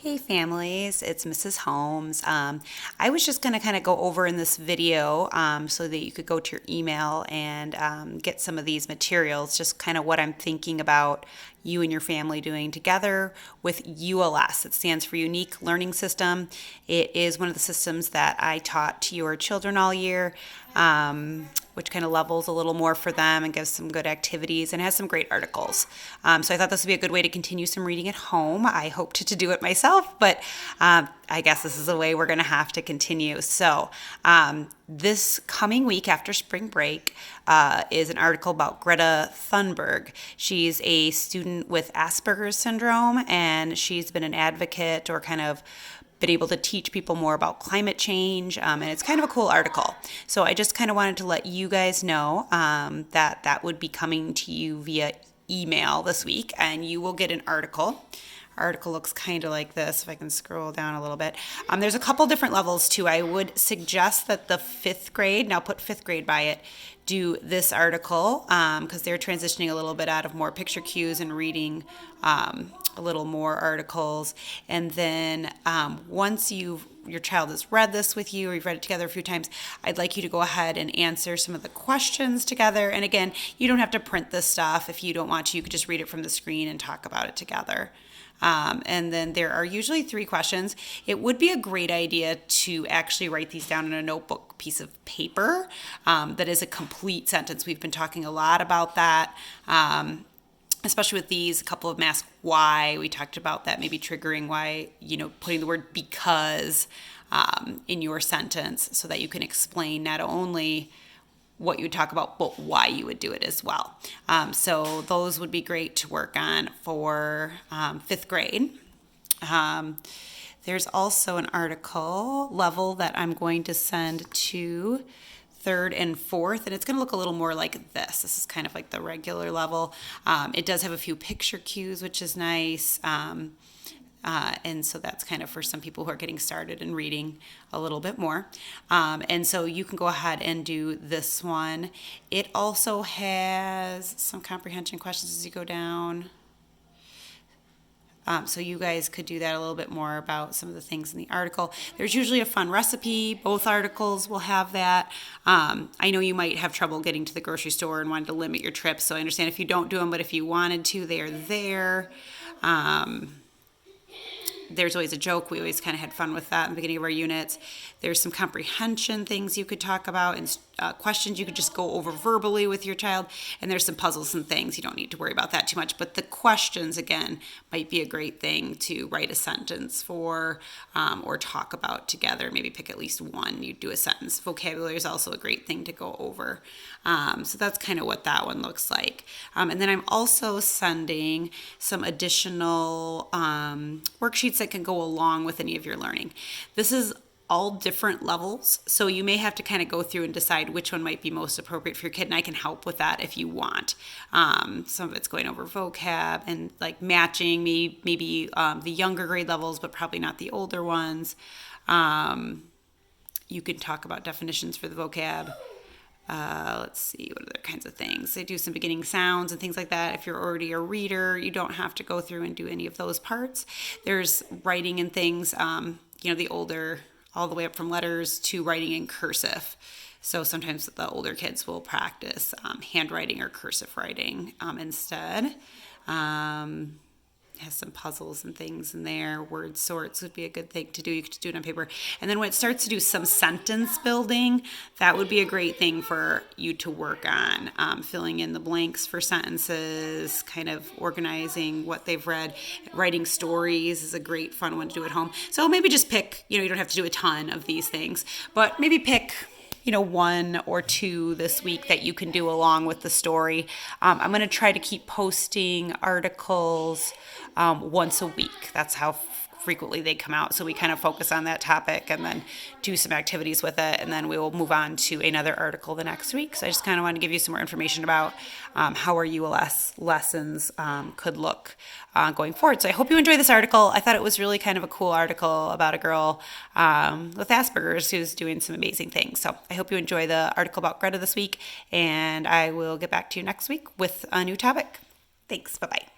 Hey families, it's Mrs. Holmes. I was just going to kind of go over in this video so that you could go to your email and get some of these materials, just kind of what I'm thinking about you and your family doing together with ULS. It stands for Unique Learning System. It is one of the systems that I taught to your children all year. Which kind of levels a little more for them and gives some good activities and has some great articles. So I thought this would be a good way to continue some reading at home. I hoped to do it myself, but I guess this is a way we're going to have to continue. So this coming week after spring break is an article about Greta Thunberg. She's a student with Asperger's syndrome, and she's been an advocate or kind of been able to teach people more about climate change, and it's kind of a cool article. So I just kind of wanted to let you guys know that would be coming to you via email this week, and you will get an article. Our article looks kind of like this, if I can scroll down a little bit. There's a couple different levels too. I would suggest that the fifth grade, now put fifth grade by it, do this article because they're transitioning a little bit out of more picture cues and reading a little more articles. And then once your child has read this with you or you've read it together a few times, I'd like you to go ahead and answer some of the questions together. And again, you don't have to print this stuff if you don't want to. You could just read it from the screen and talk about it together. And then there are usually 3 questions. It would be a great idea to actually write these down in a notebook piece of paper that is a complete sentence. We've been talking a lot about that. Especially with these, a couple of them ask why. We talked about that maybe triggering why, putting the word because in your sentence so that you can explain not only what you would talk about, but why you would do it as well. So those would be great to work on for 5th grade. There's also an article level that I'm going to send to 3rd and 4th, and it's going to look a little more like this. This is kind of like the regular level. It does have a few picture cues, which is nice. And so that's kind of for some people who are getting started in reading a little bit more. And so you can go ahead and do this one. It also has some comprehension questions as you go down. So you guys could do that a little bit more about some of the things in the article. There's usually a fun recipe. Both articles will have that. I know you might have trouble getting to the grocery store and wanted to limit your trips, so I understand if you don't do them, but if you wanted to, they are there. There's always a joke. We always kind of had fun with that in the beginning of our units. There's some comprehension things you could talk about and questions you could just go over verbally with your child. And there's some puzzles and things. You don't need to worry about that too much. But the questions, again, might be a great thing to write a sentence for or talk about together. Maybe pick at least one. You do a sentence. Vocabulary is also a great thing to go over. So that's kind of what that one looks like. And then I'm also sending some additional worksheets that can go along with any of your learning. This is all different levels, so you may have to kind of go through and decide which one might be most appropriate for your kid, and I can help with that if you want. Some of it's going over vocab and like matching maybe the younger grade levels, but probably not the older ones. You can talk about definitions for the vocab. Let's see, what other kinds of things? They do some beginning sounds and things like that. If you're already a reader, you don't have to go through and do any of those parts. There's writing and things, the older, all the way up from letters to writing in cursive. So sometimes the older kids will practice handwriting or cursive writing instead. Has some puzzles and things in there. Word sorts would be a good thing to do. You could do it on paper. And then when it starts to do some sentence building, that would be a great thing for you to work on. Filling in the blanks for sentences, kind of organizing what they've read. Writing stories is a great fun one to do at home. So maybe just pick, you don't have to do a ton of these things, but maybe pick 1 or 2 this week that you can do along with the story. I'm going to try to keep posting articles once a week. That's how frequently they come out. So we kind of focus on that topic and then do some activities with it. And then we will move on to another article the next week. So I just kind of want to give you some more information about how our ULS lessons could look going forward. So I hope you enjoy this article. I thought it was really kind of a cool article about a girl with Asperger's who's doing some amazing things. So I hope you enjoy the article about Greta this week. And I will get back to you next week with a new topic. Thanks. Bye-bye.